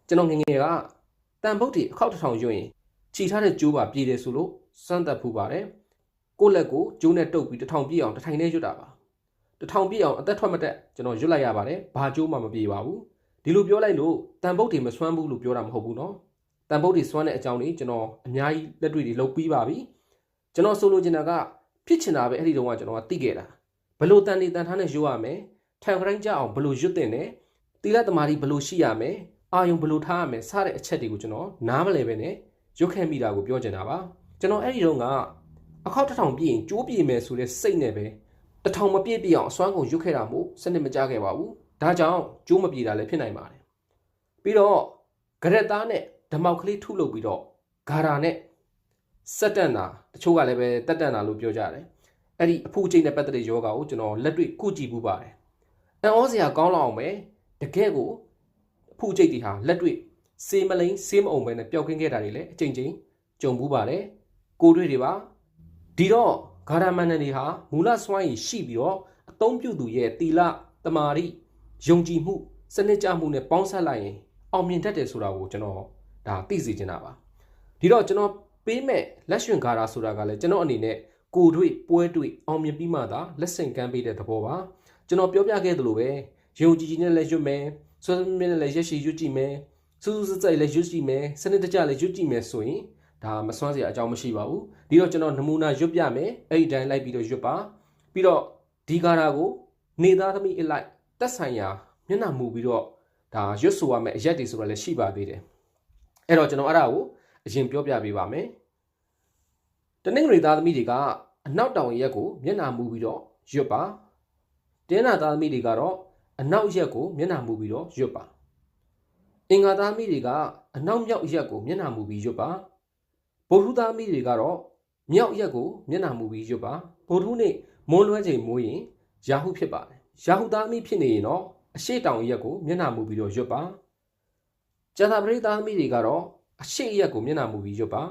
ကျွန်တော်ငငယ်ကတန်ပုတ်တီအခောက်တစ်ထောင်ရွရင်ခြိထားတဲ့ကျိုးပါပြေတယ်ဆိုလို့စမ်းသပ်ဖူးပါတယ်ကိုလက်ကိုကျိုးနဲ့တုပ်ပြီးတစ်ထောင်ပြည့်အောင်တစ်ထိုင်နဲ့ရွတ်တာပါတစ်ထောင်ပြည့်အောင်အသက်ထွက်မတက်ကျွန်တော်ရွတ်လိုက်ရပါတယ်ဘာကျိုးမှမပြေပါဘူးဒီလိုပြောလိုက်လို့တန်ပုတ်တီမစွမ်းဘူးလို့ပြောတာမဟုတ်ဘူးနော်တန်ပုတ်တီစွမ်းတဲ့အကြောင်းလေးကျွန်တော်အများကြီးလက်တွေ့တွေလုပ်ပြီးပါပြီကျွန်တော်ဆိုလိုချင်တာကဖြစ်ချင်တာပဲအဲ့ဒီတုန်းကကျွန်တော်ကသိခဲ့တာဘလို့တန်နေတန်ထားနဲ့ရွတ်ရမယ်ထိုင်ခရိုင်းကြအောင်ဘလို့ရွတ်တင်တယ်တီလာတမာရီဘလို့ရှိရမယ်အာယုံဘလို့ထားရမယ်စတဲ့အချက်တွေကိုကျွန်တော်နားမလဲပဲနဲ့ရွတ်ခဲ့မိတာကိုပြောချင်တာပါကျွန်တော်အဲ့ဒီတုန်းကအခောက်တစ်ထောင်ပြည့်ရင်ကျိုးပြေမယ်ဆိုတဲ့စိတ်နဲ့ပဲတစ်ထောင်မပြည့်ပြည့်အောင်အစွမ်းကုန်ရွတ်ခဲ့တာမို့စနစ်မကြခဲ့ပါဘူးဒါကြောင့်ကျိုးမပြေတာလည်းဖြစ်နိုင်ပါတယ်ပြီးတော့ဂရက်သားနဲ့ဓမောက်ကလေးထုလုပ်ပြီးတော့ဂါရာနဲ့စက်တန်တာတချို့ကလည်းပဲတက်တန်တာလို့ပြောကြတယ်အဲ့ဒီအဖူးချိန်နဲ့ပတ်သက်တဲ့ယောဂါကိုကျွန်တော်လက်တွေ့ကုကြည့်ပူပါတယ်အံ့ဩစရာကောင်းလောက်အောင်ပဲတကယ်ကိုအဖူးချိန်တီဟာလက်တွေ့စေးမလိန်စေးမအောင်ပဲနဲ့ပျောက်ကင်းခဲ့တာတွေလည်းအချိန်ချင်းကြုံပူပါတယ်ကိုတွေ့တွေပါဒီတော့ဂါရမန်နန်တွေဟာမူလစွမ်းရည်ရှိပြီးတော့အသုံးပြုသူရဲ့တီလတမာရီယုံကြည်မှုစနစ်ကျမှုနဲ့ပေါင်းစပ်လိုက်ရင်အောင်မြင်တတ်တယ်ဆိုတာကိုကျွန်တော်ဒါသိစေချင်တာပါဒီတော့ကျွန်တော်ပေးမဲ့လက်ရှင်ဂါရာဆိုတာကလည်းကျွန်တော်အနေနဲ့ကိုတွေ့ပွဲတွေ့အောင်မြင်ပြီးမှသာလက်ဆင့်ကမ်းပေးတဲ့သဘောပါကျွန်တော်ပြောပြခဲ့သလိုပဲယုံကြည်ခြင်းနဲ့လည်းရွတ်မယ်ဆွေးနွေးနဲ့လည်းရက်ရှည်ရွတ်ကြည့်မယ်စူးစူးစိုက်လည်းရွတ်ကြည့်မယ်စနစ်တကျလည်းရွတ်ကြည့်မယ်ဆိုရင်ဒါမစွမ်းစရာအကြောင်းမရှိပါဘူးဒီတော့ကျွန်တော်နမူနာရွတ်ပြမယ်အဲ့ဒီတိုင်းလိုက်ပြီးတော့ရွတ်ပါပြီးတော့ဒီဂါရာကိုနေသားသမီးအလိုက်တက်ဆိုင်ရာမျက်နှာမူပြီးတော့ဒါရွတ်ဆိုရမယ်အရက်တွေဆိုတာလည်းရှိပါသေးတယ်အဲ့တော့ကျွန်တော်အဲ့ဒါကိုအရင်ပြောပြပေးပါမယ်တနင်္ဂနွေသားသမီးတွေကအနောက်တောင်ရက်ကိုမျက်နှာမူပြီးတော့ရွတ်ပါတင်းနာသားသမီးတွေကတော့အနောက်ရက်ကိုမျက်နှာမူပြီးတော့ရွတ်ပါအင်္ဂါသားသမီးတွေကအနောက်မြောက်ရက်ကိုမျက်နှာမူပြီးရွတ်ပါဗုဒ္ဓသားသမီးတွေကတော့မြောက်ရက်ကိုမျက်နှာမူပြီးရွတ်ပါဗုဒ္ဓနေ့မွန်းလွဲချိန်မိုးရင်ရာဟုဖြစ်ပါတယ်ရာဟုသားသမီးဖြစ်နေရင်တော့အရှိတောင်ရက်ကိုမျက်နှာမူပြီးတော့ရွတ်ပါကျန်တာပရိသတ်သမီးတွေကတော့အရှိရက်ကိုမျက်နှာမူပြီးရွတ်ပါ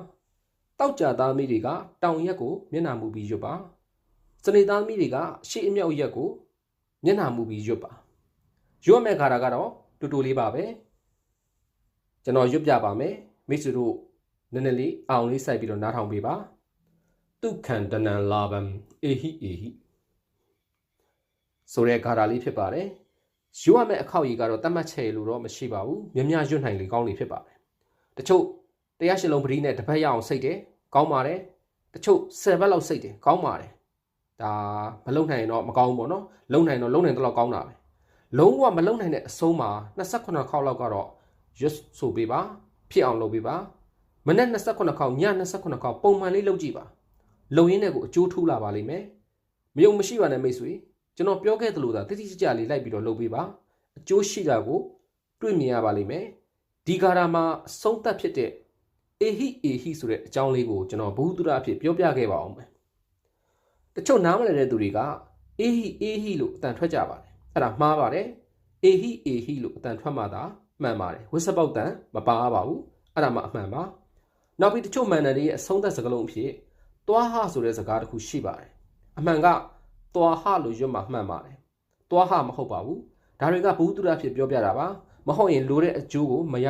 တောက်ကြသားသမီးတွေကတောင်ရက်ကိုမျက်နှာမူပြီးရွတ်ပါစနေသားသမီးတွေကအရှိအမြောက်ရက်ကိုမျက်နှာမူပြီးရွတ်ပါရွတ်မဲ့ခါတာကတော့တူတူလေးပါပဲကျွန်တော်ရွတ်ပြပါမယ်မိတ်ဆွေတို့နည်းနည်းလေးအောင်လေးစိုက်ပြီးတော့နားထောင်ပေးပါတုခန္တနံလာဘံအေဟိအေဟိဆိုတဲ့ခါတာလေးဖြစ်ပါတယ်ရွတ်မဲ့အခောက်ကြီးကတော့တတ်မှတ်ချက်လို့တော့မရှိပါဘူးမြများရွတ်နိုင်လေကောင်းလေဖြစ်ပါတယ်တချို့တရားရှင်လုံးပတိနဲ့တစ်ဖက်ရအောင်စိတ်တယ်ကောင်းပါတယ်တချို့10ဘက်လောက်စိတ်တယ်ကောင်းပါတယ်ဒါမလုံနိုင်ရင်တော့မကောင်းဘူးပေါ့နော်လုံနိုင်တော့လုံနိုင်တော့ကောင်းတာပဲလုံးဝမလုံနိုင်တဲ့အဆုံးမှာ28ခေါက်လောက်ကတော့ရွတ်ဆိုပေးပါဖြစ်အောင်လုပ်ပေးပါမနေ့28ခေါက်ည28ခေါက်ပုံမှန်လေးလုပ်ကြည့်ပါလုံရင်းတဲ့ကိုအကျိုးထူးလာပါလိမ့်မယ်မယုံမရှိပါနဲ့မိတ်ဆွေကျွန်တော်ပြောခဲ့သလိုသာတိတိကျကျလေးလိုက်ပြီးတော့လုပ်ပေးပါအကျိုးရှိတာကိုတွေ့မြင်ရပါလိမ့်မယ်ဒီဂါရာမှာအဆုံးသတ်ဖြစ်တဲ့အေဟိအေဟိဆိုတဲ့အကြောင်းလေးကိုကျွန်တော်ဘုဟုတုတအဖြစ်ပြောပြခဲ့ပါအောင်မယ်တချို့နားမလည်တဲ့သူတွေကအေဟိအေဟိလို့အတန်ထွက်ကြပါတယ်အဲ့ဒါမှားပါတယ်အေဟိအေဟိလို့အတန်ထွက်မှသာမှန်ပါတယ်ဝိစပေါက်တန်မပါပါဘူးအဲ့ဒါမှအမှန်ပါနောက်ပြီးတချို့မန်နတွေရဲ့အဆုံးသတ်စကားလုံးအဖြစ်သွားဟဆိုတဲ့စကားတစ်ခုရှိပါတယ်အမှန်ကသွားဟလို့ရွတ်မှမှန်ပါတယ်သွားဟမဟုတ်ပါဘူးဒါတွေကဘုဟုတုတအဖြစ်ပြောပြတာပါမဟုတ်ရင်လိုတဲ့အကျိုးကိုမရ